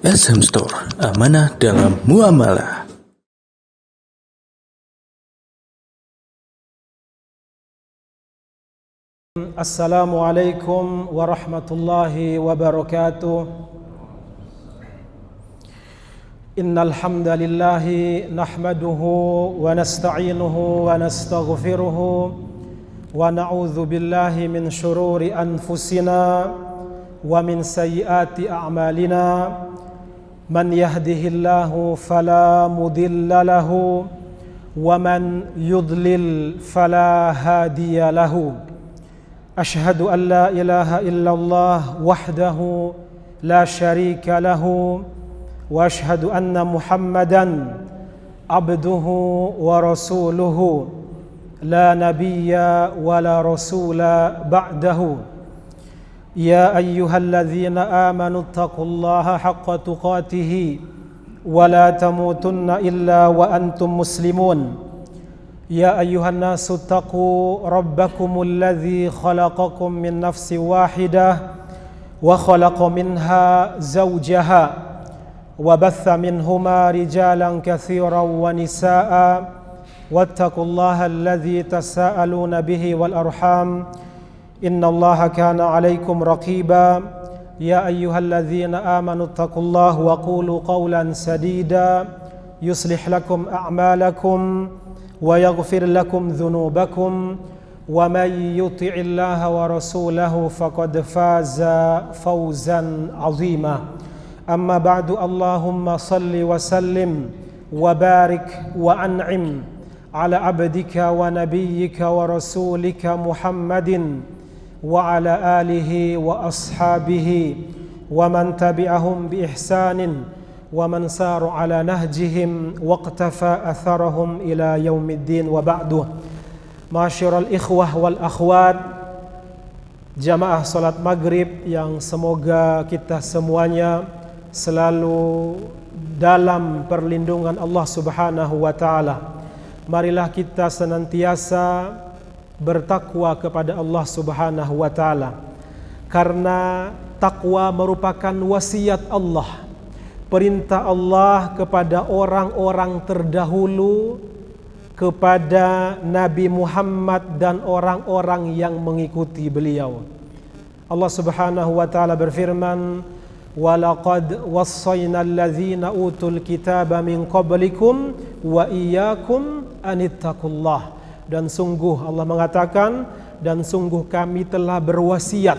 SM Store, amanah dalam muamalah. Assalamualaikum warahmatullahi wabarakatuh. Innal hamdalillahi nahmaduhu wa nasta'inuhu wa nastaghfiruhu wa na'udzu billahi min shururi anfusina wa min sayyiati a'malina. Man yahdihillahu fala mudilla lahu wa man yudlil fala hadiya lahu. Ashhadu an la ilaha illallah wahdahu la syarika lahu wa ashhadu anna Muhammadan abduhu wa rasuluhu la nabiyya wa la rasula ba'dahu. Ya ayyuhalladzina amanu taqullaha haqqa tuqatih wa la tamutunna illa wa antum muslimun. Ya ayyuhan nasu taqu rabbakumul ladzi khalaqakum min nafsin wahidah wa khalaqa minha zawjaha wa batha minhuma rijalan katsiran wa nisaa'a wattaqullaha alladzi tasaaluna bihi wal arham innallaha kana 'alaikum raqiba. Ya ayyuhalladzina amanu taqullaha wa qulu qawlan sadida yuslih lakum a'malakum wa yaghfir lakum dhunubakum wa may yuti'illaha wa rasulahu faqad faza fawzan 'azima. Amma ba'du, Allahumma salli wa sallim wa barik wa an'im ala abdika wa nabiyyika wa rasulika Muhammadin wa ala alihi wa ashabihi wa man tabi'ahum bi ihsanin wa man saru ala nahjihim waqtafa atharahum ila yaumiddin wa ba'du. Masyiral ikhwah wal akhwat, jamaah salat maghrib yang semoga kita semuanya selalu dalam perlindungan Allah Subhanahu wa taala. Marilah kita senantiasa bertakwa kepada Allah Subhanahu wa taala, karena takwa merupakan wasiat Allah, perintah Allah kepada orang-orang terdahulu, kepada Nabi Muhammad dan orang-orang yang mengikuti beliau. Allah Subhanahu wa taala berfirman, "Walaqad wassaynal ladzina utul kitaba min qablikum wa iyyakum anittaqullah." Dan sungguh Allah mengatakan, dan sungguh kami telah berwasiat.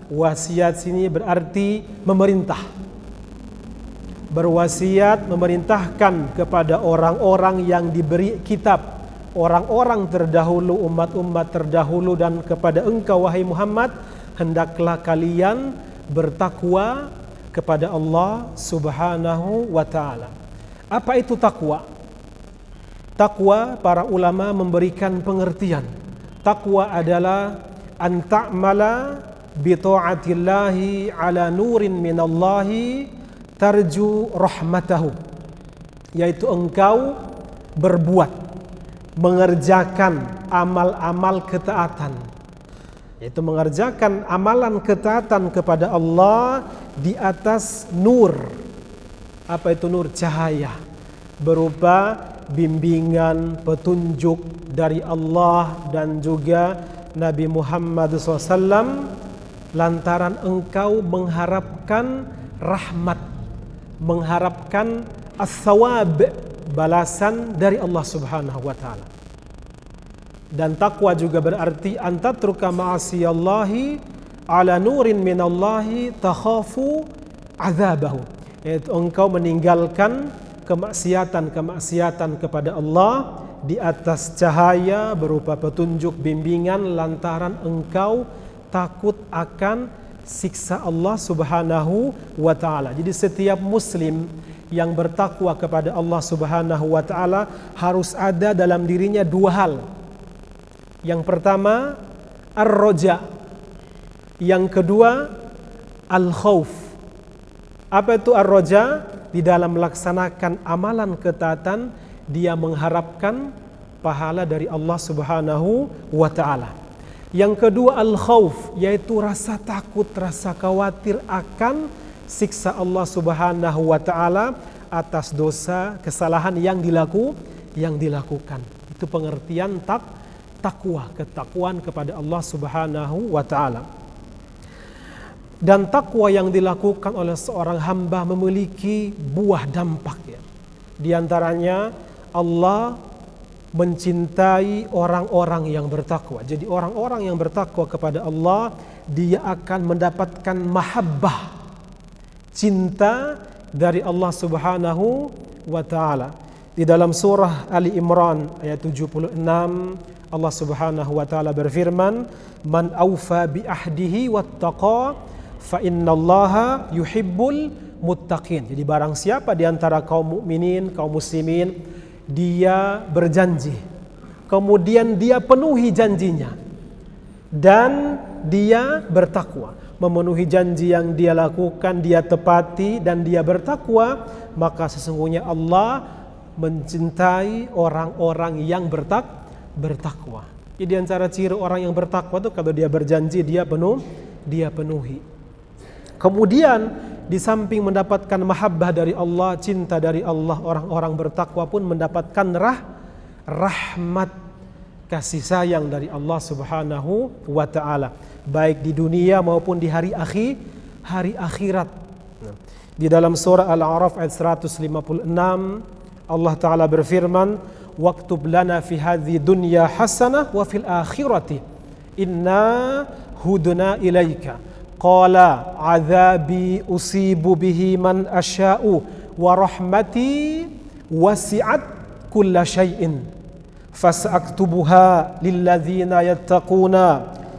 Wasiat sini berarti memerintah. Berwasiat memerintahkan kepada orang-orang yang diberi kitab, orang-orang terdahulu, umat-umat terdahulu, dan kepada engkau wahai Muhammad, hendaklah kalian bertakwa kepada Allah Subhanahu wa taala. Apa itu takwa? Takwa, para ulama memberikan pengertian. Takwa adalah an ta'mala bi ta'atillahi ala nurin minallahi tarju rahmatahu, yaitu engkau berbuat, mengerjakan amal-amal ketaatan, yaitu mengerjakan amalan ketaatan kepada Allah di atas nur. Apa itu nur? Cahaya, berupa bimbingan, petunjuk dari Allah dan juga Nabi Muhammad SAW, lantaran engkau mengharapkan rahmat, mengharapkan as-sawab, balasan dari Allah Subhanahu wa taala. Dan takwa juga berarti antatruka ma'asiyallahi ala nurin minallahi takhafu azabahu, yaitu engkau meninggalkan kemaksiatan kepada Allah di atas cahaya berupa petunjuk, bimbingan, lantaran engkau takut akan siksa Allah Subhanahu wa taala. Jadi setiap muslim yang bertakwa kepada Allah Subhanahu wa taala harus ada dalam dirinya dua hal. Yang pertama ar-roja, yang kedua al-khauf. Apa itu ar-roja? Di dalam melaksanakan amalan ketaatan, dia mengharapkan pahala dari Allah Subhanahu wa taala. Yang kedua al-khauf, yaitu rasa takut, rasa khawatir akan siksa Allah Subhanahu wa taala atas dosa kesalahan yang dilakukan. Itu pengertian takwa, ketakwaan kepada Allah Subhanahu wa taala. Dan takwa yang dilakukan oleh seorang hamba memiliki buah dampak ya. Di antaranya Allah mencintai orang-orang yang bertakwa. Jadi orang-orang yang bertakwa kepada Allah, dia akan mendapatkan mahabbah, cinta dari Allah Subhanahu wa taala. Di dalam surah Ali Imran ayat 76 Allah Subhanahu wa taala berfirman, "Man aufa bi ahdihi wattaqa fa innallaha yuhibbul muttaqin." Jadi barang siapa di antara kaum mukminin, kaum muslimin, dia berjanji, kemudian dia penuhi janjinya dan dia bertakwa, memenuhi janji yang dia lakukan, dia tepati dan dia bertakwa, maka sesungguhnya Allah mencintai orang-orang yang bertakwa. Jadi antara ciri orang yang bertakwa itu kalau dia berjanji dia penuhi. Kemudian di samping mendapatkan mahabbah dari Allah, cinta dari Allah, orang-orang bertakwa pun mendapatkan rahmat, kasih sayang dari Allah Subhanahu wa taala, baik di dunia maupun di hari akhirat. Di dalam surah Al-A'raf ayat 156 Allah Ta'ala berfirman, "Waktub lana fi hadhi dunya hasanah wa fil akhirati inna hudna ilaika qala azabi usibu bihi man asya'u wa rahmati wasi'at kulla syai'in fasaktubuha lilladzina yattaquna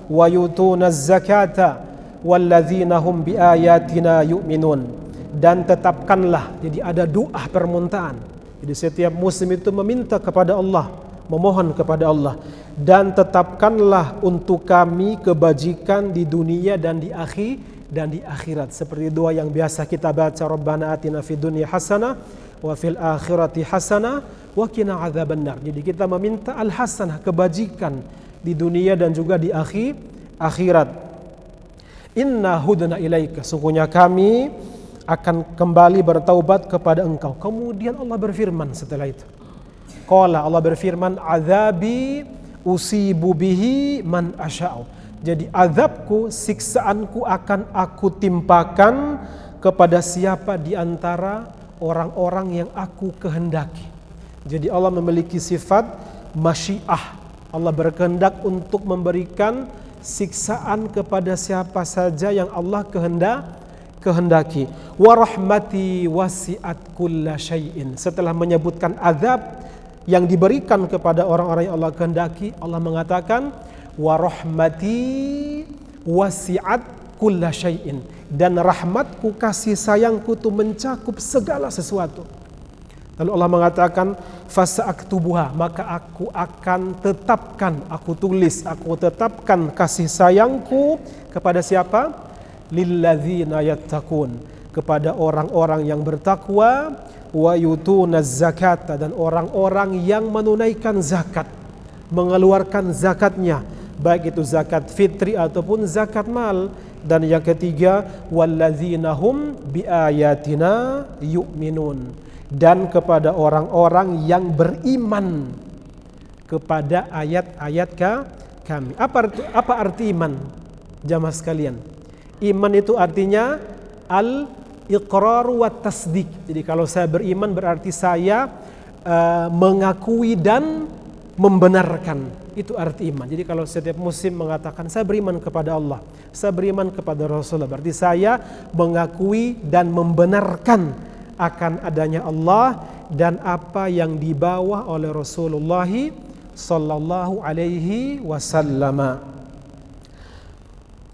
wa yutuna zakata walladzina hum biayatina yu'minun." Dan tetapkanlah, jadi ada doa permintaan. Jadi setiap muslim itu meminta kepada Allah, memohon kepada Allah, dan tetapkanlah untuk kami kebajikan di dunia dan di akhirat. Seperti doa yang biasa kita baca, Rabbana atina fid dunya hasanah wa fil akhirati hasanah wa qina adzabannar. Jadi kita meminta al-hasanah, kebajikan di dunia dan juga di akhirat. Inna hudna ilaika, sungguhnya kami akan kembali bertaubat kepada engkau. Kemudian Allah berfirman setelah itu. Qala, Allah berfirman, azabi usibu bihi man asya'u. Jadi azabku, siksaanku akan aku timpakan kepada siapa di antara orang-orang yang aku kehendaki. Jadi Allah memiliki sifat masyiah. Allah berkehendak untuk memberikan siksaan kepada siapa saja yang Allah kehendaki. Wa rahmati wasi'at kulla syai'in. Setelah menyebutkan azab yang diberikan kepada orang-orang yang Allah kehendaki, Allah mengatakan wa rahmati wasi'at kulla syai'in, dan rahmatku, kasih sayangku itu mencakup segala sesuatu. Lalu Allah mengatakan fasa'aktubuha, maka aku akan tetapkan, aku tetapkan kasih sayangku kepada siapa? Lilladzina yattaqun, kepada orang-orang yang bertakwa, wa yutunaz zakata, dan orang-orang yang menunaikan zakat, mengeluarkan zakatnya, baik itu zakat fitri ataupun zakat mal. Dan yang ketiga, walladzina hum biayatina yu'minun, dan kepada orang-orang yang beriman kepada ayat-ayat kami. Apa arti iman, jamaah sekalian? Iman itu artinya al-iqrar wa tasdik. Jadi kalau saya beriman berarti saya mengakui dan membenarkan. Itu arti iman. Jadi kalau setiap muslim mengatakan saya beriman kepada Allah, saya beriman kepada Rasulullah, berarti saya mengakui dan membenarkan akan adanya Allah dan apa yang dibawa oleh Rasulullah sallallahu alaihi wasallam.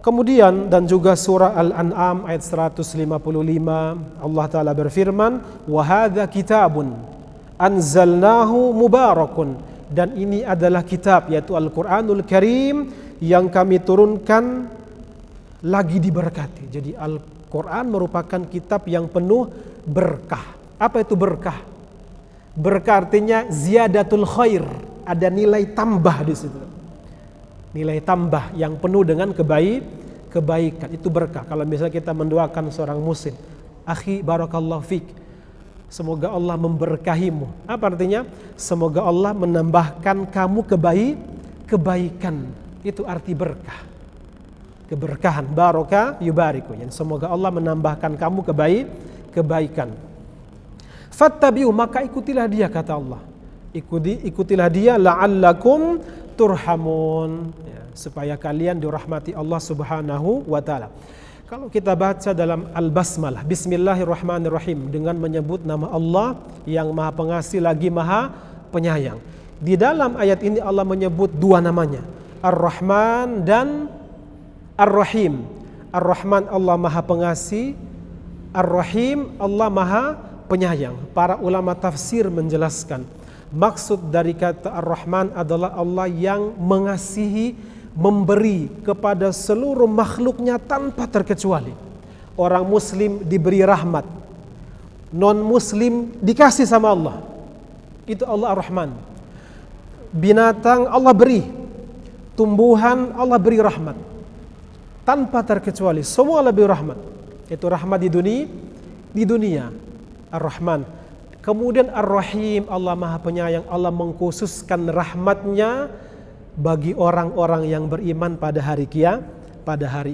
Kemudian dan juga surah Al-An'am ayat 155 Allah Ta'ala berfirman, wa hadza kitabun anzalnahu mubarakun, dan ini adalah kitab, yaitu Al-Quranul Karim, yang kami turunkan lagi diberkati. Jadi Al-Quran merupakan kitab yang penuh berkah. Apa itu berkah? Berkah artinya ziyadatul khair, ada nilai tambah di situ. Nilai tambah yang penuh dengan kebaikan, itu berkah. Kalau misalnya kita mendoakan seorang muslim, akhi barakallahu fik, semoga Allah memberkahimu. Apa artinya? Semoga Allah menambahkan kamu kebaikan. Itu arti berkah. Keberkahan, baraka yubariku. Yani semoga Allah menambahkan kamu kebaikan. Fattabi'u, maka ikutilah dia, kata Allah. Ikutilah dia la'allakum turhamun, ya, supaya kalian dirahmati Allah Subhanahu wa taala. Kalau kita baca dalam Al-Basmalah, Bismillahirrahmanirrahim, dengan menyebut nama Allah yang Maha Pengasih lagi Maha Penyayang. Di dalam ayat ini Allah menyebut dua namanya, Ar-Rahman dan Ar-Rahim. Ar-Rahman Allah Maha Pengasih, Ar-Rahim Allah Maha Penyayang. Para ulama tafsir menjelaskan, maksud dari kata Ar-Rahman adalah Allah yang mengasihi, memberi kepada seluruh makhluknya tanpa terkecuali. Orang muslim diberi rahmat, non muslim dikasih sama Allah. Itu Allah Ar-Rahman. Binatang Allah beri, tumbuhan Allah beri rahmat tanpa terkecuali, semua lebih rahmat. Itu rahmat di dunia Ar-Rahman. Kemudian Ar-Rahim Allah Maha Penyayang, Allah mengkhususkan rahmatnya bagi orang-orang yang beriman pada hari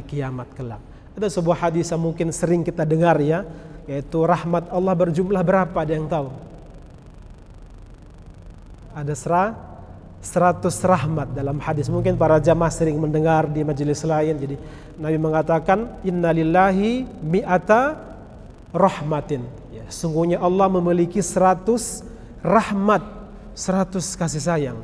kiamat kelak. Ada sebuah hadis yang mungkin sering kita dengar, ya, yaitu rahmat Allah berjumlah berapa? Ada yang tahu? Ada 100 rahmat dalam hadis. Mungkin para jamaah sering mendengar di majelis lain. Jadi Nabi mengatakan innalillahi mi'ata rahmatin. Ya, sungguhnya Allah memiliki 100 rahmat, 100 kasih sayang.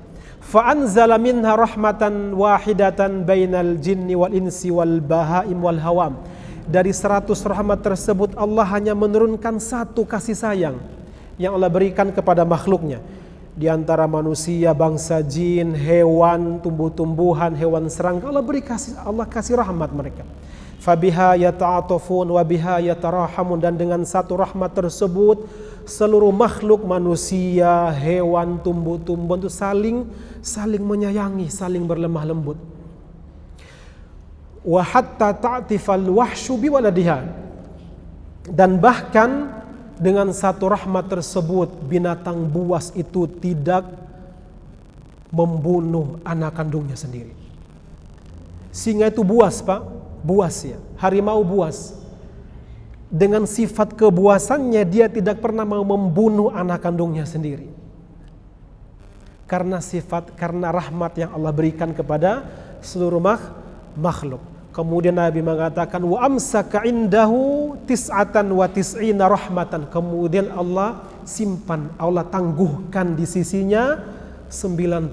Fa'anzala minha rahmatan wahidatan bainal jinni wal insi wal bahaim wal hawam. Dari 100 rahmat tersebut Allah hanya menurunkan satu kasih sayang yang Allah berikan kepada makhluknya. Di antara manusia, bangsa jin, hewan, tumbuh-tumbuhan, hewan serangga, Allah kasih rahmat mereka. Fabiha yata'atafun wa biha yatarahamun, dan dengan satu rahmat tersebut seluruh makhluk manusia, hewan, tumbuh-tumbuhan itu saling menyayangi, saling berlemah lembut. Wa hatta ta'tifal wahsyu biwaladiha, dan bahkan dengan satu rahmat tersebut binatang buas itu tidak membunuh anak kandungnya sendiri. Singa itu buas, Pak, buas, ya. Harimau buas. Dengan sifat kebuasannya dia tidak pernah mau membunuh anak kandungnya sendiri. Karena rahmat yang Allah berikan kepada seluruh makhluk. Kemudian Nabi mengatakan wa amsaka indahu tis'atan wa tis'ina rahmatan. Kemudian Allah simpan, Allah tangguhkan di sisinya 99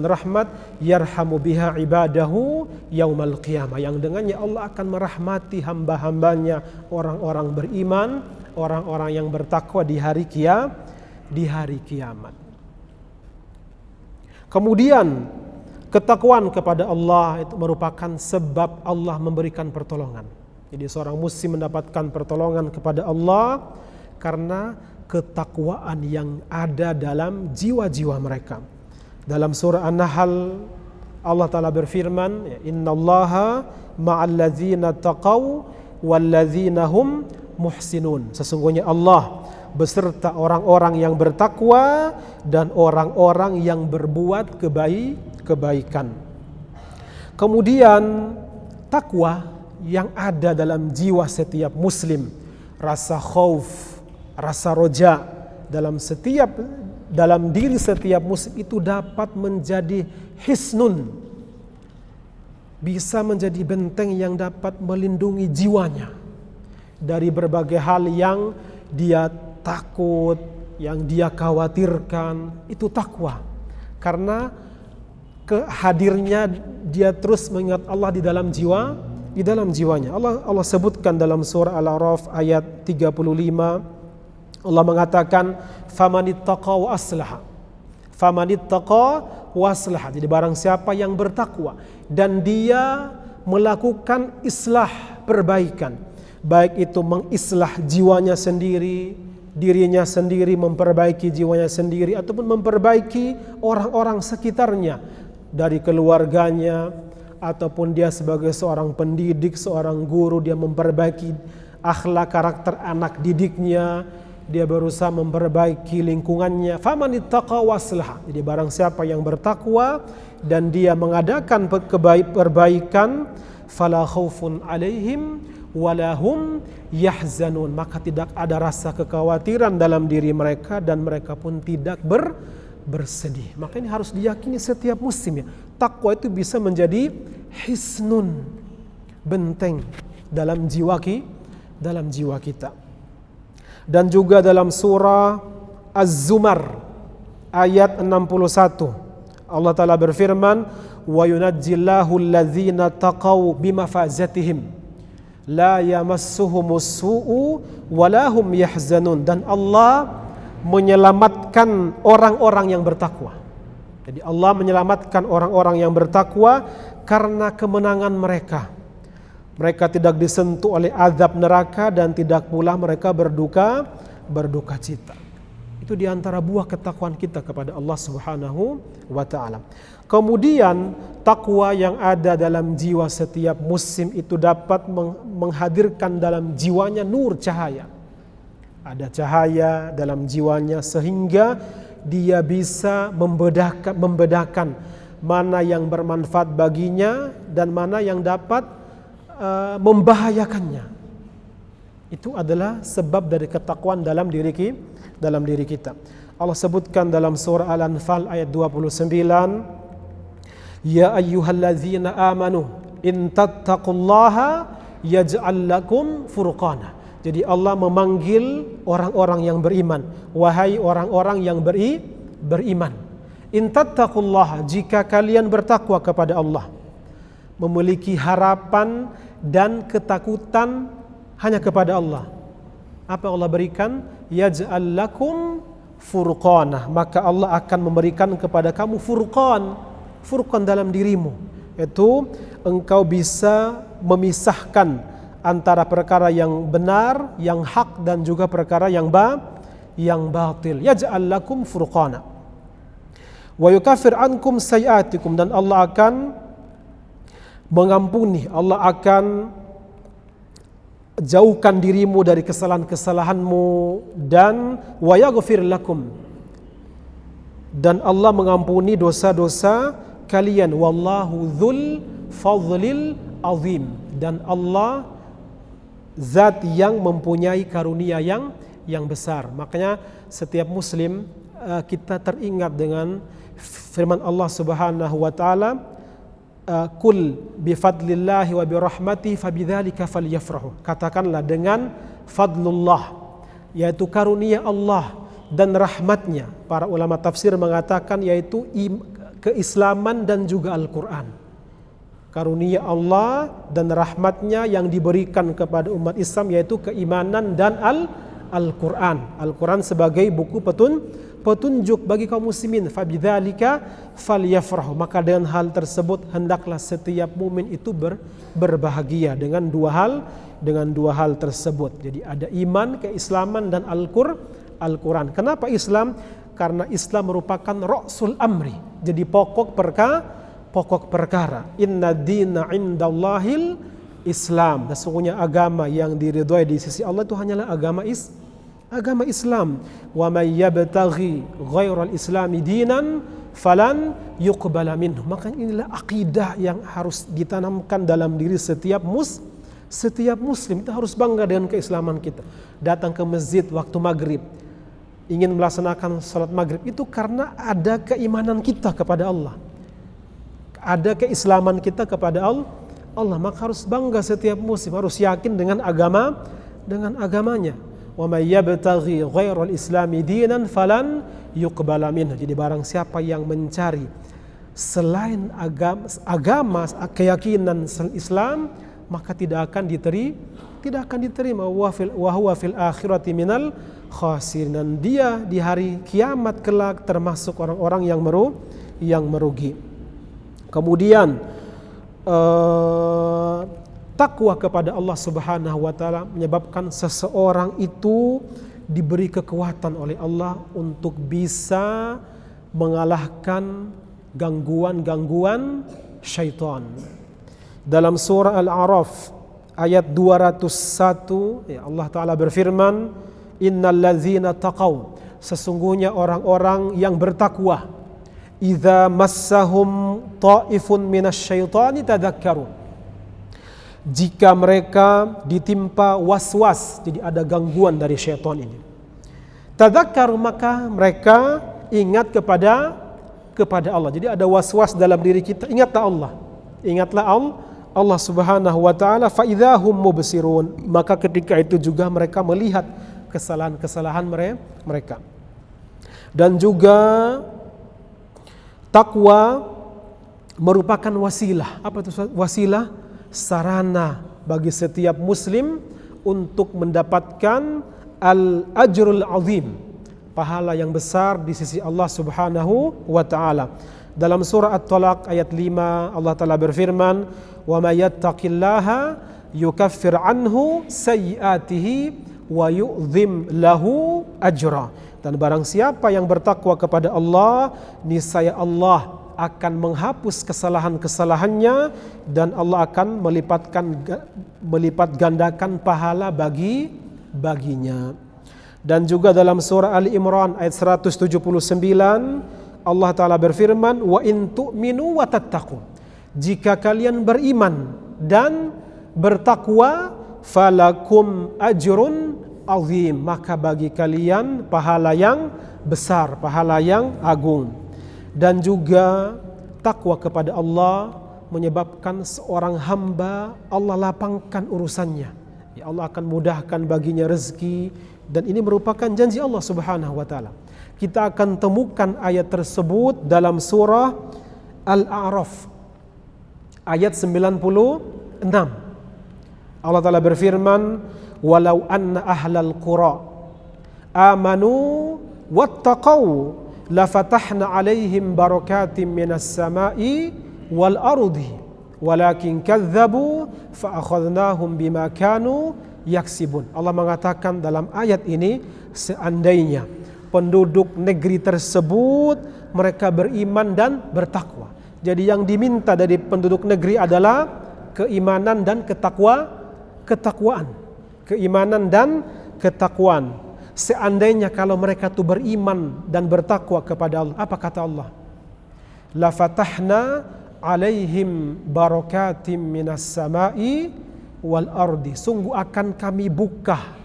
rahmat, yarhamu biha ibadahu yaumal qiyamah, yang dengannya Allah akan merahmati hamba-hambanya, orang-orang beriman, orang-orang yang bertakwa di hari kiamat. Kemudian ketakwaan kepada Allah itu merupakan sebab Allah memberikan pertolongan. Jadi seorang muslim mendapatkan pertolongan kepada Allah karena ketakwaan yang ada dalam jiwa-jiwa mereka. Dalam surah An-Nahl Allah Ta'ala berfirman, innallaha ma'alladzina taqaw walladzina hum muhsinun. Sesungguhnya Allah beserta orang-orang yang bertakwa dan orang-orang yang berbuat kebaikan. Kemudian takwa yang ada dalam jiwa setiap muslim, rasa khauf, rasa roja dalam diri setiap muslim itu dapat menjadi hisnun, bisa menjadi benteng yang dapat melindungi jiwanya dari berbagai hal yang dia takut, yang dia khawatirkan. Itu takwa, karena hadirnya dia terus mengingat Allah di dalam jiwanya. Allah sebutkan dalam surah Al-A'raf ayat 35, Allah mengatakan famanittaqa wa aslaha. Famanittaqa wa aslaha. Jadi barang siapa yang bertakwa dan dia melakukan islah, perbaikan, baik itu mengislah jiwanya sendiri, dirinya sendiri, memperbaiki jiwanya sendiri, ataupun memperbaiki orang-orang sekitarnya, dari keluarganya, ataupun dia sebagai seorang pendidik, seorang guru, dia memperbaiki akhlak karakter anak didiknya, dia berusaha memperbaiki lingkungannya. Faman ittaqa waslaha. Jadi barang siapa yang bertakwa dan dia mengadakan perbaikan, fala khaufun alaihim wala hum yahzanun, maka tidak ada rasa kekhawatiran dalam diri mereka dan mereka pun tidak bersedih. Maka ini harus diyakini setiap muslim ya. Takwa itu bisa menjadi hisnun, benteng dalam jiwa kita. Dan juga dalam surah Az-Zumar ayat 61 Allah Ta'ala berfirman, wa yunajjillahu alladzina taqaw bimafazatihim la yamassuhumus su'u wa lahum yahzanun, dan Allah menyelamatkan orang-orang yang bertakwa. Jadi Allah menyelamatkan orang-orang yang bertakwa karena kemenangan mereka. Mereka tidak disentuh oleh azab neraka dan tidak pula mereka berduka cita. Itu diantara buah ketakwaan kita kepada Allah Subhanahu wa ta'ala. Kemudian takwa yang ada dalam jiwa setiap muslim itu dapat menghadirkan dalam jiwanya nur, cahaya. Ada cahaya dalam jiwanya sehingga dia bisa membedakan mana yang bermanfaat baginya dan mana yang dapat membahayakannya. Itu adalah sebab dari ketakwaan dalam diri kita. Allah sebutkan dalam surah Al-Anfal ayat 29, ya ayyuhalladzina amanu in tattaqullaha yaj'al lakum furqana. Jadi Allah memanggil orang-orang yang beriman, wahai orang-orang yang beriman, in tattaqullaha, jika kalian bertakwa kepada Allah, memiliki harapan dan ketakutan hanya kepada Allah. Apa Allah berikan? Yaj'al lakum furqana, maka Allah akan memberikan kepada kamu furqan dalam dirimu, yaitu engkau bisa memisahkan antara perkara yang benar, yang hak, dan juga perkara yang batil. Yaj'al lakum furqana wa yukaffir ankum sayiatikum, dan Allah akan mengampuni, Allah akan jauhkan dirimu dari kesalahan-kesalahanmu, dan wa yaghfir lakum, dan Allah mengampuni dosa-dosa kalian. Wallahu dzul fadlil azim, dan Allah zat yang mempunyai karunia yang besar. Makanya setiap muslim kita teringat dengan firman Allah Subhanahu wa taala, kul bifadlillahi wa birahmatihi fabidzalika falyafrahu. Katakanlah dengan fadlullah, yaitu karunia Allah dan rahmatnya. Para ulama tafsir mengatakan yaitu keislaman dan juga Al-Quran. Karunia Allah dan rahmatnya yang diberikan kepada umat Islam yaitu keimanan dan Al-Quran. Al-Quran sebagai buku petunjuk bagi kaum muslimin. Fabidzalika falyafrahu, maka dengan hal tersebut hendaklah setiap mukmin itu berbahagia dengan dua hal tersebut. Jadi ada iman, keislaman, dan Al-Quran. Kenapa Islam? Karena Islam merupakan ra'sul amri, jadi pokok perkara. Inna dina indallahil Islam, sesungguhnya agama yang diridhoi di sisi Allah itu hanyalah agama Islam. Wa may yabtaghi ghairal islami dinan falan yuqbala minhu. Maka inilah akidah yang harus ditanamkan dalam diri setiap muslim. Kita harus bangga dengan keislaman kita. Datang ke masjid waktu maghrib, ingin melaksanakan salat maghrib, itu karena ada keimanan kita kepada Allah, ada keislaman kita kepada Allah. Maka harus bangga setiap muslim, harus yakin dengan agamanya. Wa may yabtaghi ghairal islami dinan falan yuqbala minhu. Jadi barang siapa yang mencari selain agama keyakinan Islam, maka tidak akan diterima. Wa huwa fil akhirati minal khasirin, dan dia di hari kiamat kelak termasuk orang-orang yang merugi. Kemudian takwa kepada Allah Subhanahu wa taala menyebabkan seseorang itu diberi kekuatan oleh Allah untuk bisa mengalahkan gangguan-gangguan syaitan. Dalam surah Al-A'raf ayat 201 ya, Allah Ta'ala berfirman, innal ladzina taqaw, sesungguhnya orang-orang yang bertakwa, idza massahum ta'ifun minasyaitani tadzakkaru, jika mereka ditimpa waswas, jadi ada gangguan dari syaitan ini, tadzakkaru, maka mereka ingat kepada Allah. Jadi ada waswas dalam diri kita, ingatlah Allah. Ingatlah Allah Subhanahu wa taala, fa idzahum mubsirun, maka ketika itu juga mereka melihat kesalahan-kesalahan mereka. Dan juga takwa merupakan wasilah. Apa itu wasilah? Sarana bagi setiap muslim untuk mendapatkan al-ajrul azim, pahala yang besar di sisi Allah Subhanahu wa taala. Dalam surah At-Talaq ayat 5 Allah Ta'ala berfirman, wa may yattaqillaha yukaffir anhu sayyi'atihi wa yu'zim lahu ajra. Dan barang siapa yang bertakwa kepada Allah, niscaya Allah akan menghapus kesalahan-kesalahannya dan Allah akan melipat gandakan pahala baginya. Dan juga dalam surah Ali Imran ayat 179 Allah Ta'ala berfirman, wa in tu'minu wa tattaqu, jika kalian beriman dan bertakwa, falakum ajrun azim, maka bagi kalian pahala yang besar, pahala yang agung. Dan juga takwa kepada Allah menyebabkan seorang hamba Allah lapangkan urusannya, ya Allah akan mudahkan baginya rezeki, dan ini merupakan janji Allah Subhanahu wa taala. Kita akan temukan ayat tersebut dalam surah Al-A'raf ayat 96. Allah Ta'ala berfirman, walau anna ahlal qura amanu wattaqau lafatahna alaihim barakatim minas sama'i wal ardi walakin kadzabu fa akhadnahum bima kanu yaksibun. Allah mengatakan dalam ayat ini, seandainya penduduk negeri tersebut mereka beriman dan bertakwa. Jadi yang diminta dari penduduk negeri adalah keimanan dan ketakwaan. Keimanan dan ketakwaan. Seandainya kalau mereka itu beriman dan bertakwa kepada Allah, apa kata Allah? La fatahna alaihim barakatim minas sama'i wal ardi. Sungguh akan kami buka,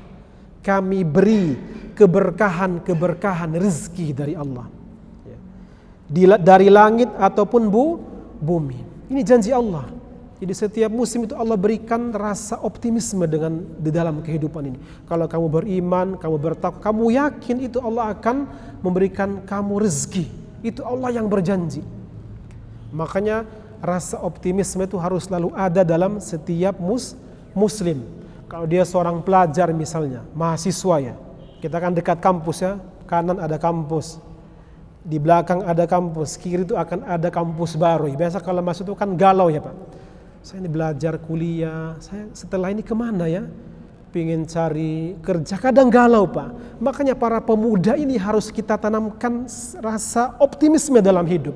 kami beri keberkahan rezeki dari Allah, dari langit ataupun bumi. Ini janji Allah. Jadi setiap musim itu Allah berikan rasa optimisme di dalam kehidupan ini. Kalau kamu beriman, kamu bertakwa, kamu yakin itu Allah akan memberikan kamu rezeki. Itu Allah yang berjanji. Makanya rasa optimisme itu harus selalu ada dalam setiap muslim. Kalau dia seorang pelajar misalnya, mahasiswa ya, kita kan dekat kampus ya, kanan ada kampus, di belakang ada kampus, kiri itu akan ada kampus baru. Biasa kalau masuk itu kan galau ya Pak. Saya ini belajar kuliah, saya setelah ini kemana ya? Pengen cari kerja, kadang galau Pak. Makanya para pemuda ini harus kita tanamkan rasa optimisme dalam hidup.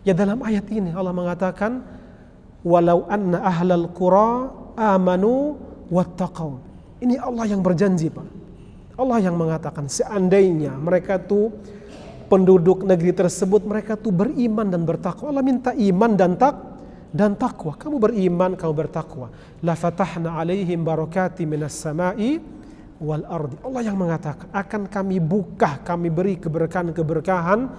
Ya dalam ayat ini Allah mengatakan, walau anna ahlal qura amanu wattaqau. Ini Allah yang berjanji Pak. Allah yang mengatakan seandainya mereka tuh penduduk negeri tersebut mereka tuh beriman dan bertakwa. Allah minta iman dan takwa. Kamu beriman, kamu bertakwa. La fatahna alaihim barakati minas sama'i wal ardi. Allah yang mengatakan akan kami buka, kami beri keberkahan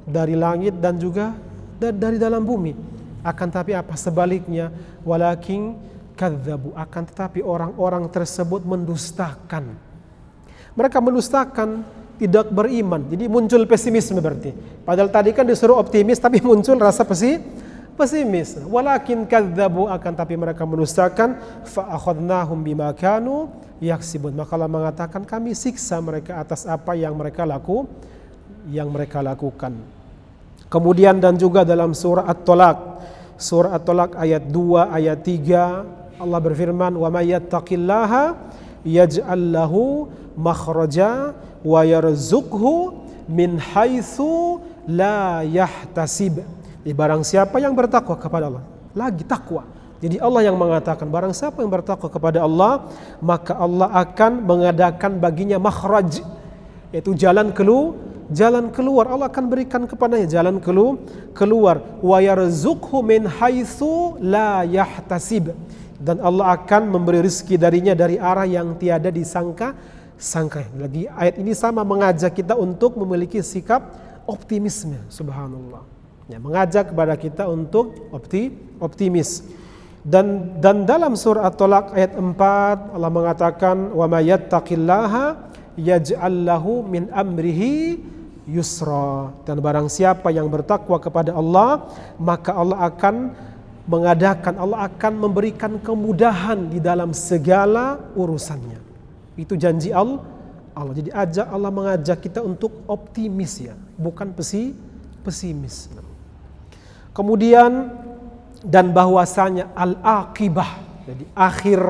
dari langit dan juga dari dalam bumi. Akan tapi apa sebaliknya? Walakin kadzabu, akan tetapi orang-orang tersebut mendustakan. Mereka mendustakan, tidak beriman. Jadi muncul pesimisme berarti. Padahal tadi kan disuruh optimis tapi muncul rasa pesimis. Walakin kadzabu, akan tapi mereka mendustakan, fa akhadnahum bima kanu yaksibun. Maka Allah mengatakan kami siksa mereka atas apa yang mereka lakukan. Kemudian dan juga dalam surah At-Talaq ayat 2 ayat 3 Allah berfirman, wa may yattaqillaha yaj'al lahu makhraja wa yarzuqhu min haitsu la yahtasib. Barang siapa yang bertakwa kepada Allah, lagi takwa, Jadi Allah yang mengatakan barang siapa yang bertakwa kepada Allah, maka Allah akan mengadakan baginya makhraj, yaitu jalan keluar. Allah akan berikan kepadanya jalan keluar. Wa yarzuqhu min haitsu la yahtasib. Dan Allah akan memberi rezeki darinya dari arah yang tiada disangka. Lagi ayat ini sama mengajak kita untuk memiliki sikap optimisme. Subhanallah. Ya, mengajak kepada kita untuk optimis. Dan dalam surah At-Talaq ayat 4 Allah mengatakan wa may yattaqillaha yaj'al lahu min amrihi yusra. Dan barang siapa yang bertakwa kepada Allah, maka Allah akan memberikan kemudahan di dalam segala urusannya. Itu janji Allah. Jadi Allah mengajak kita untuk optimis ya, bukan pesimis. Kemudian dan bahwasanya al-aqibah, jadi akhir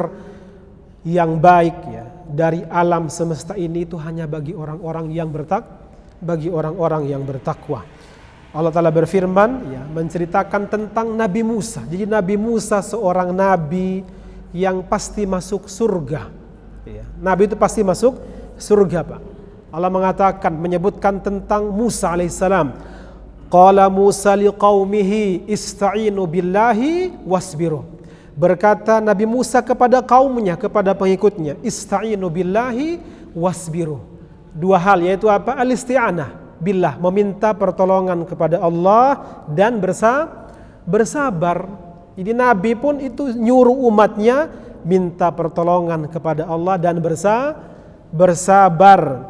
yang baik ya dari alam semesta ini itu hanya bagi orang-orang yang bertakwa. Allah Ta'ala berfirman ya, menceritakan tentang Nabi Musa. Jadi Nabi Musa seorang nabi yang pasti masuk surga ya. Nabi itu pasti masuk surga, Pak. Allah mengatakan, menyebutkan tentang Musa alaihissalam. Qala Musa liqaumihi ista'inu billahi wasbiru. Berkata Nabi Musa kepada kaumnya, kepada pengikutnya, ista'inu billahi wasbiru. Dua hal, yaitu apa? Al-isti'anah billah, meminta pertolongan kepada Allah dan bersabar. Jadi Nabi pun itu nyuruh umatnya minta pertolongan kepada Allah dan bersabar.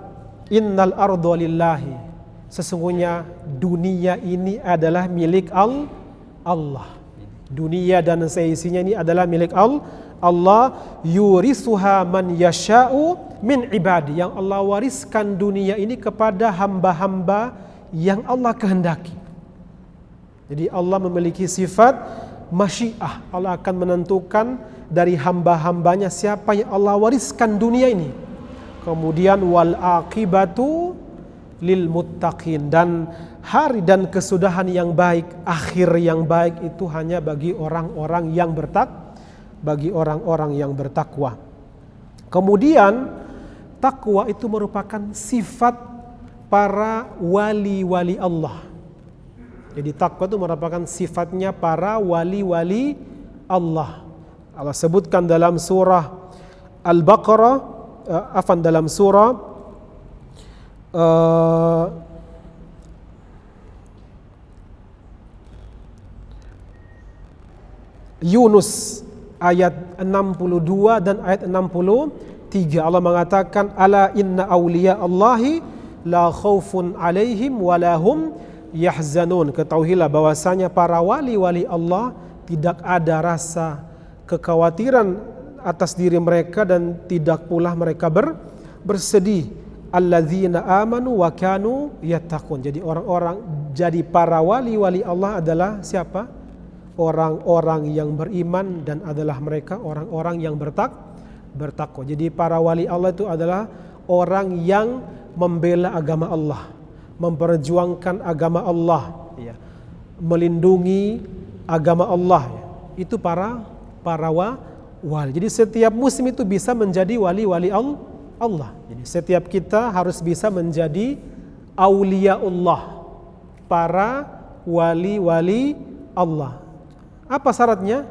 Innal ardu lillahi. Sesungguhnya dunia ini adalah milik Allah. Dunia dan seisinya ini adalah milik Allah. Yurisuha man yasha'u min ibadi. Yang Allah wariskan dunia ini kepada hamba-hamba yang Allah kehendaki. Jadi Allah memiliki sifat masyiah. Allah akan menentukan dari hamba-hambanya siapa yang Allah wariskan dunia ini. Kemudian wal aqibatu lil muttaqin, dan hari dan kesudahan yang baik, akhir yang baik itu hanya bagi orang-orang yang bertakwa. Kemudian takwa itu merupakan sifat para wali-wali Allah. Jadi takwa itu merupakan sifatnya para wali-wali Allah. Allah sebutkan dalam surah Al-Baqarah, dalam surah Yunus ayat 62 dan ayat 63. Allah mengatakan, ala inna awliya Allahi la khaufun alaihim walahum yahzanun. Ketahuilah bahwasanya para wali-wali Allah tidak ada rasa kekhawatiran atas diri mereka dan tidak pula mereka bersedih. Alladzina amanu wa kanu yattaqun. Jadi jadi para wali-wali Allah adalah siapa? Orang-orang yang beriman dan adalah mereka orang-orang yang bertakwa. Jadi para wali Allah itu adalah orang yang membela agama Allah, memperjuangkan agama Allah ya, melindungi agama Allah ya. Itu para wali. Jadi setiap muslim itu bisa menjadi wali-wali Allah. Jadi setiap kita harus bisa menjadi auliaullah, para wali-wali Allah. Apa syaratnya?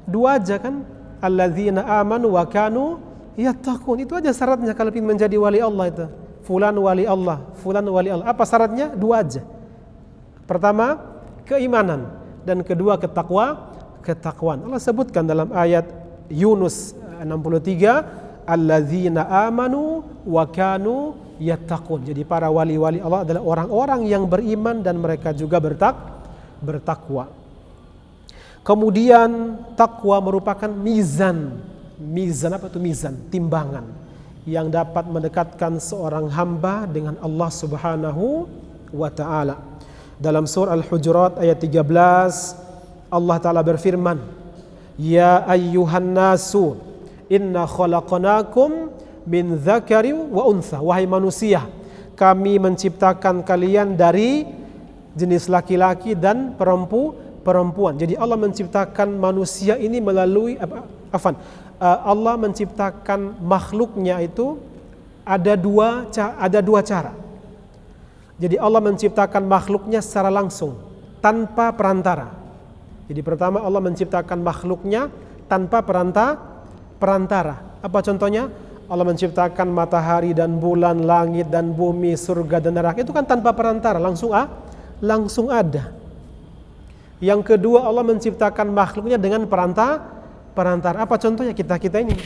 Dua aja kan? Alladzina amanu wa kanu yattaqun. Itu aja syaratnya kalau ingin menjadi wali Allah itu. Fulan wali Allah, fulan wali Allah. Apa syaratnya? Dua aja. Pertama, keimanan, dan kedua ketakwaan. Allah sebutkan dalam ayat Yunus 63, alladzina amanu wa kanu yattaqun. Jadi para wali-wali Allah adalah orang-orang yang beriman dan mereka juga bertakwa. Kemudian takwa merupakan mizan. Mizan apa itu mizan? Timbangan yang dapat mendekatkan seorang hamba dengan Allah Subhanahu wa taala. Dalam surah Al-Hujurat ayat 13 Allah taala berfirman, ya ayyuhan nasu inna khalaqnakum min dzakari wa untha. Wahai manusia, kami menciptakan kalian dari jenis laki-laki dan perempuan. perempuan. Jadi Allah menciptakan manusia ini melalui Allah menciptakan makhluknya itu ada dua cara. Jadi Allah menciptakan makhluknya secara langsung tanpa perantara. Jadi pertama Allah menciptakan makhluknya tanpa perantara. Apa contohnya? Allah menciptakan matahari dan bulan, langit dan bumi, surga dan neraka, itu kan tanpa perantara, langsung ada. Yang kedua Allah menciptakan makhluknya dengan perantara. Apa contohnya? Kita ini.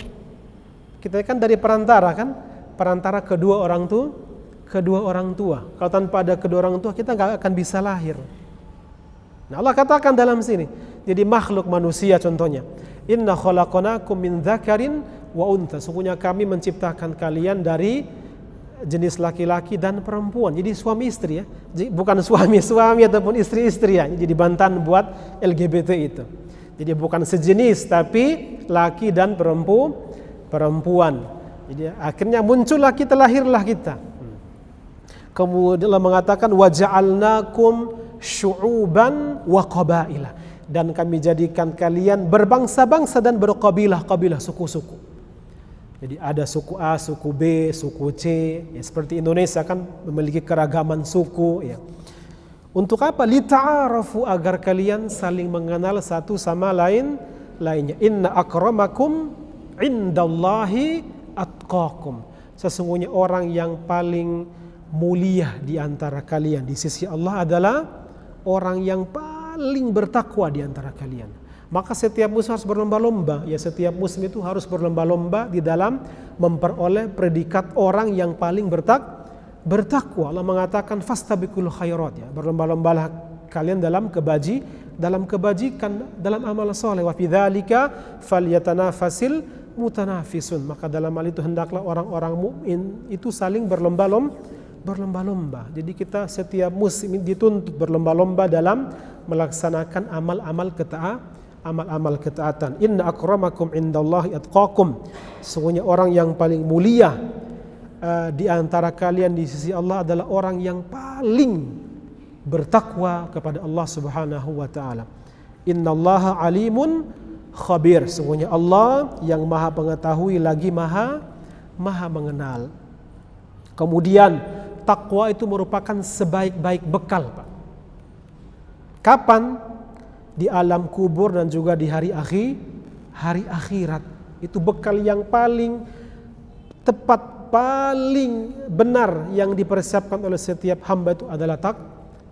Kita kan dari perantara kan? Perantara kedua orang tua. Kalau tanpa ada kedua orang tua kita nggak akan bisa lahir. Nah, Allah katakan dalam sini. Jadi makhluk manusia contohnya. Inna khalaqnakum min dzakarin wa untha. Sesungguhnya kami menciptakan kalian dari jenis laki-laki dan perempuan. Jadi suami istri ya. Bukan suami ataupun istri-istri ya. Jadi bantahan buat LGBT itu. Jadi bukan sejenis tapi laki dan perempuan. Jadi akhirnya muncullah kita, lahirlah kita. Kemudian Allah mengatakan waja'alnakum syu'uban wa qabaila, dan kami jadikan kalian berbangsa-bangsa dan berkabilah-kabilah, suku-suku. Jadi ada suku A, suku B, suku C, ya, seperti Indonesia kan memiliki keragaman suku ya. Untuk apa? Lita'arafu, agar kalian saling mengenal satu sama lainnya. Inna akramakum indallahi atqakum. Sesungguhnya orang yang paling mulia di antara kalian di sisi Allah adalah orang yang paling bertakwa di antara kalian. Maka setiap muslim harus berlomba-lomba. Ya, setiap muslim itu harus berlomba-lomba di dalam memperoleh predikat orang yang paling bertakwa. Allah mengatakan fastabiqul khairat, ya, berlomba-lombalah kalian dalam kebajikan, dalam amal saleh. Wa fi dzalika falyatanafasil mutanafisun. Maka dalam hal itu hendaklah orang-orang mukmin itu saling berlomba-lomba. Jadi kita setiap muslim dituntut berlomba-lomba dalam melaksanakan amal-amal ketaatan. Inna akramakum indallahi atqakum. Sesungguhnya orang yang paling mulia di antara kalian di sisi Allah adalah orang yang paling bertakwa kepada Allah Subhanahu wa taala. Innallaha alimun khabir. Sesungguhnya Allah yang Maha pengetahui lagi Maha mengenal. Kemudian takwa itu merupakan sebaik-baik bekal, Pak. Kapan? Di alam kubur dan juga di hari akhirat. Itu bekal yang paling tepat, paling benar yang dipersiapkan oleh setiap hamba itu adalah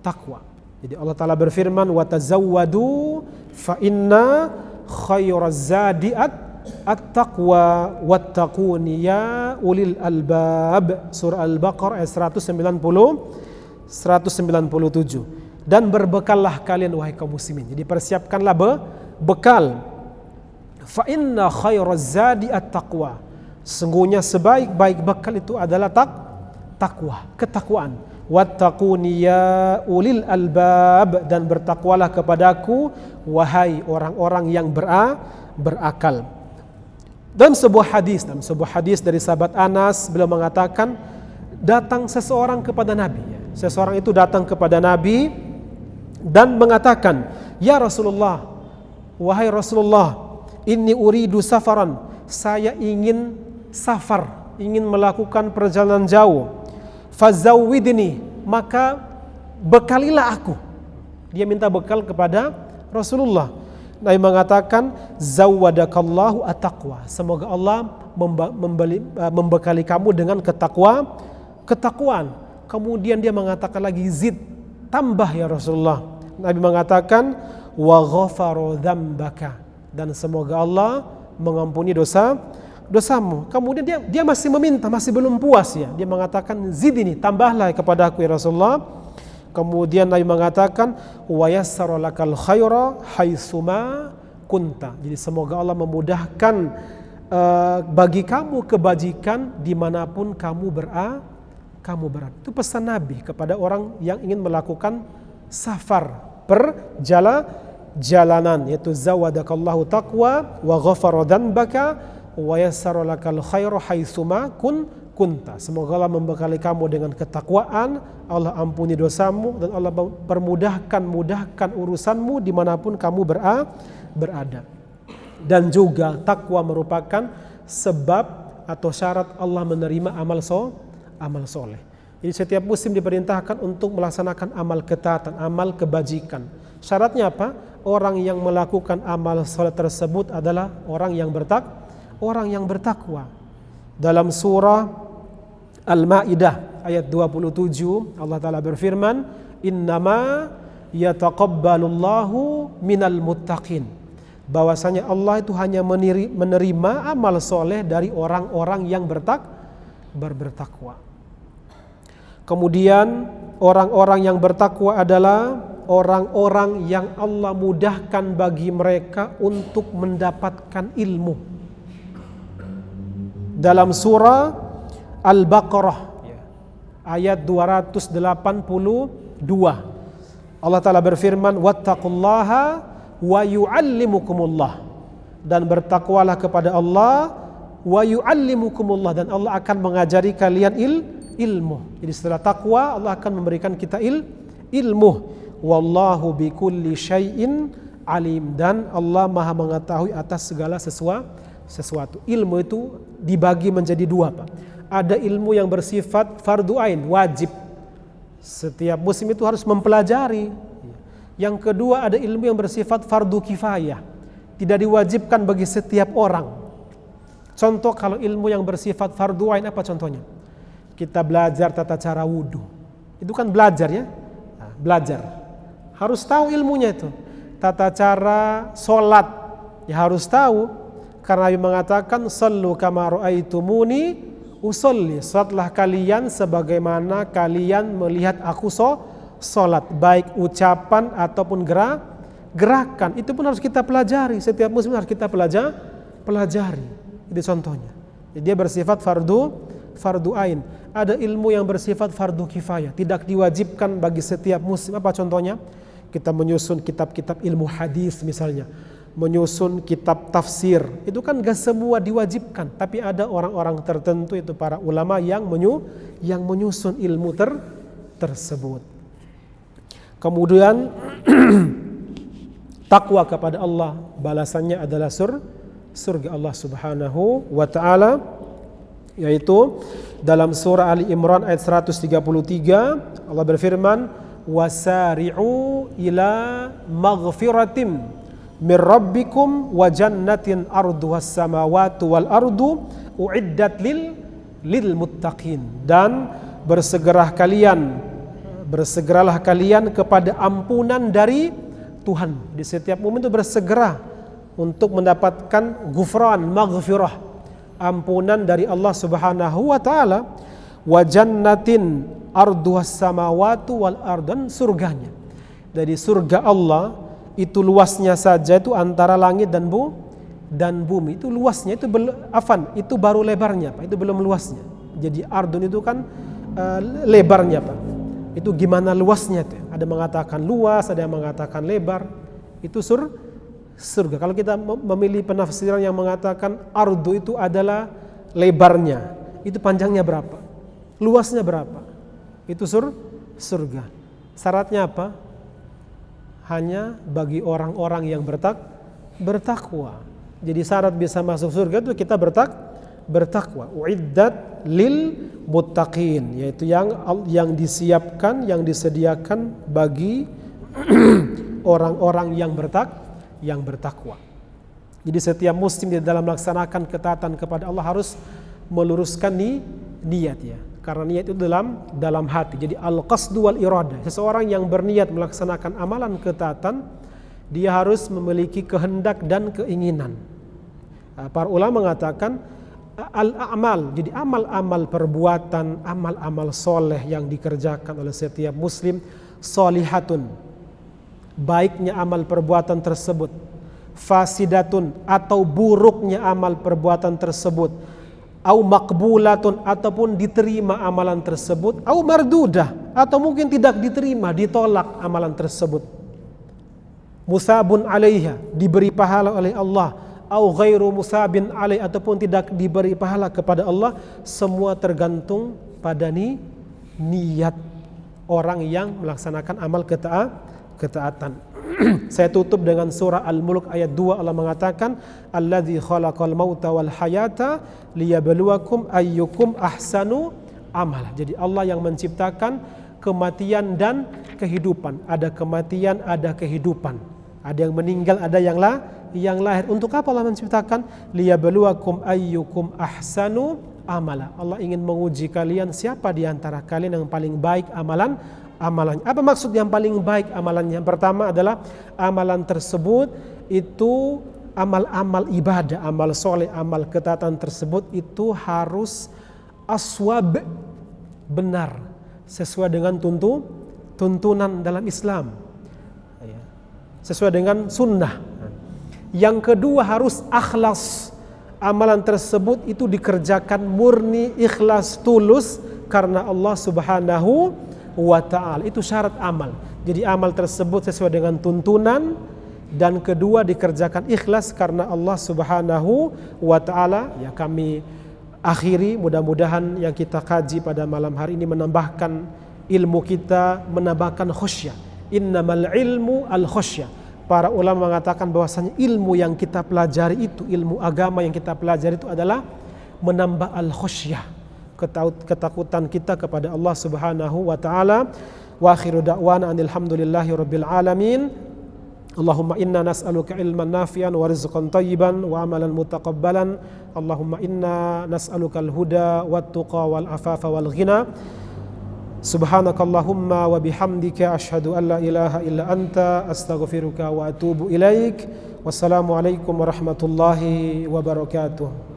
takwa. Jadi Allah Ta'ala berfirman, wa tazawwadu fa inna khairaz zadi at-taqwa wattaquni ya ulil albab. Surah Al-Baqarah ayat 197. Dan berbekallah kalian wahai kaum muslimin. Jadi persiapkanlah bekal. Fa inna khairaz zadi at-taqwa. Sungguhnya sebaik-baik bekal itu adalah takwa, ketakwaan. Wattaquni ya ulil albab, dan bertakwalah kepadaku wahai orang-orang yang berakal. Dalam sebuah hadis dari sahabat Anas, beliau mengatakan, datang seseorang kepada Nabi. Seseorang itu datang kepada Nabi dan mengatakan, ya Rasulullah, wahai Rasulullah, inni uridu safaran, saya ingin safar, ingin melakukan perjalanan jauh. Fazawwidni, maka bekalilah aku. Dia minta bekal kepada Rasulullah. Nabi mengatakan, zawwadakallahu at-taqwa. Semoga Allah membekali kamu dengan ketakwaan. Kemudian dia mengatakan lagi, zid, tambah ya Rasulullah. Nabi mengatakan, wa ghafara dzambaka, dan semoga Allah mengampuni dosamu. Kemudian dia masih meminta, masih belum puas ya. Dia mengatakan, zidni, tambahlah kepada aku ya Rasulullah. Kemudian Nabi mengatakan, wa yassara lakal khaira haitsuma kunta. Jadi semoga Allah memudahkan bagi kamu kebajikan dimanapun kamu berada. Itu pesan Nabi kepada orang yang ingin melakukan safar, perjalanan, yaitu zawadakallahu taqwa wa ghafara dzambaka wa yassara lakal khairu haitsuma kunta. Semoga Allah membekali kamu dengan ketakwaan, Allah ampuni dosamu, dan Allah mudahkan urusanmu dimanapun kamu berada. Dan juga takwa merupakan sebab atau syarat Allah menerima amal soleh. Jadi setiap muslim diperintahkan untuk melaksanakan amal ketaatan, amal kebajikan. Syaratnya apa? Orang yang melakukan amal soleh tersebut adalah orang yang bertakwa. Dalam surah Al-Maidah ayat 27 Allah Ta'ala berfirman, innama yataqabbalullahu minal muttaqin, bahwasanya Allah itu hanya menerima amal soleh dari orang-orang yang bertakwa. Kemudian orang-orang yang bertakwa adalah orang-orang yang Allah mudahkan bagi mereka untuk mendapatkan ilmu. Dalam surah Al-Baqarah ayat 282 Allah Ta'ala berfirman, wattaqullaha wa yu'allimukumullah, dan bertakwalah kepada Allah, wa yu'allimukumullah, dan Allah akan mengajari kalian ilmu. Jadi setelah takwa Allah akan memberikan kita ilmu. Wallahu bikulli syai'in alim, dan Allah Maha mengetahui atas segala sesuatu. Ilmu itu dibagi menjadi dua, Pak. Ada ilmu yang bersifat fardu ain, wajib. Setiap muslim itu harus mempelajari. Yang kedua ada ilmu yang bersifat fardu kifayah, tidak diwajibkan bagi setiap orang. Contoh kalau ilmu yang bersifat fardu ain apa contohnya? Kita belajar tata cara wudu. Itu kan belajar ya? Nah, belajar. Harus tahu ilmunya itu. Tata cara sholat ya harus tahu. Karena Nabi mengatakan, sallu kama ra'aitumuni usolli, salatlah kalian sebagaimana kalian melihat aku sholat, baik ucapan ataupun gerakan. Itu pun harus kita pelajari. Setiap muslim harus kita pelajari. Itu contohnya. Jadi dia bersifat fardu ain. Ada ilmu yang bersifat fardu kifayah, tidak diwajibkan bagi setiap muslim. Apa contohnya? Kita menyusun kitab-kitab ilmu hadis misalnya, menyusun kitab tafsir, itu kan gak semua diwajibkan, tapi ada orang-orang tertentu, itu para ulama yang menyusun ilmu tersebut. Kemudian takwa kepada Allah, balasannya adalah surga Allah Subhanahu wa ta'ala, yaitu dalam surah Ali Imran ayat 133 Allah berfirman, wasari'u ila maghfiratim min rabbikum wa jannatin arduhas samawati wal ardu uiddat lil muttaqin, dan bersegeralah kalian kepada ampunan dari Tuhan. Di setiap momen itu bersegera untuk mendapatkan gufran, maghfirah, ampunan dari Allah Subhanahu wa taala, wa jannatin arduhas samawati wal ardu, dan surganya. Dari surga Allah itu luasnya saja itu antara langit dan bumi. Itu luasnya, itu itu baru lebarnya, Pak. Itu belum luasnya. Jadi ardun itu kan lebarnya, Pak. Itu gimana luasnya tuh? Ada mengatakan luas, ada yang mengatakan lebar. Itu surga. Kalau kita memilih penafsiran yang mengatakan ardu itu adalah lebarnya, itu panjangnya berapa? Luasnya berapa? Itu surga. Syaratnya apa? Hanya bagi orang-orang yang bertakwa. Jadi syarat bisa masuk surga itu kita bertakwa. Uiddat lil muttaqin, yaitu yang disiapkan, yang disediakan bagi orang-orang yang bertakwa. Jadi setiap muslim di dalam melaksanakan ketaatan kepada Allah harus meluruskan niat ya. Karena niat itu dalam hati. Jadi al-qasdu wal iradah. Seseorang yang berniat melaksanakan amalan ketaatan, dia harus memiliki kehendak dan keinginan. Para ulama mengatakan al-a'mal, jadi amal-amal perbuatan, amal-amal soleh yang dikerjakan oleh setiap muslim, solihatun, baiknya amal perbuatan tersebut, fasidatun, atau buruknya amal perbuatan tersebut, au makbulatun, ataupun diterima amalan tersebut, au mardudah, atau mungkin tidak diterima, ditolak amalan tersebut, musabun alaiha, diberi pahala oleh Allah, au ghairu musabin alai, ataupun tidak diberi pahala kepada Allah, semua tergantung pada niat orang yang melaksanakan amal ketaatan. Saya tutup dengan surah Al-Mulk ayat 2. Allah mengatakan, alladzi khalaqal mauta wal hayata liyabluwakum ayyukum ahsanu amala. Jadi Allah yang menciptakan kematian dan kehidupan. Ada kematian, ada kehidupan. Ada yang meninggal, ada yang lahir. Untuk apa Allah menciptakan? Liyabluwakum ayyukum ahsanu amala. Allah ingin menguji kalian, siapa di antara kalian yang paling baik amalannya. Apa maksud yang paling baik amalannya? Yang pertama adalah amalan tersebut itu amal-amal ibadah, amal soleh, amal ketaatan tersebut itu harus aswab, benar, sesuai dengan tuntunan dalam Islam, sesuai dengan sunnah. Yang kedua harus akhlas, amalan tersebut itu dikerjakan murni, ikhlas, tulus karena Allah Subhanahu wa ta'ala. Itu syarat amal. Jadi amal tersebut sesuai dengan tuntunan, dan kedua dikerjakan ikhlas karena Allah Subhanahu wa ta'ala. Ya, kami akhiri, mudah-mudahan yang kita kaji pada malam hari ini menambahkan ilmu kita, menambahkan khusyah. Innamal ilmu al khusyah. Para ulama mengatakan bahwasanya ilmu yang kita pelajari itu, ilmu agama yang kita pelajari itu adalah menambah al khusyah, ketakutan kita kepada Allah Subhanahu wa ta'ala. Wa akhiru da'wana alhamdulillahi rabbil alamin. Allahumma inna nas'aluka ilman nafi'an wa rizqan tayyiban wa amalan mutaqabbalan. Allahumma inna nas'aluka al-huda wat tuqa wal afafa wal ghina. Subhanakallahumma wa bihamdika asyhadu an la ilaha illa anta astaghfiruka wa atubu ilaik. Wassalamualaikum warahmatullahi wabarakatuh.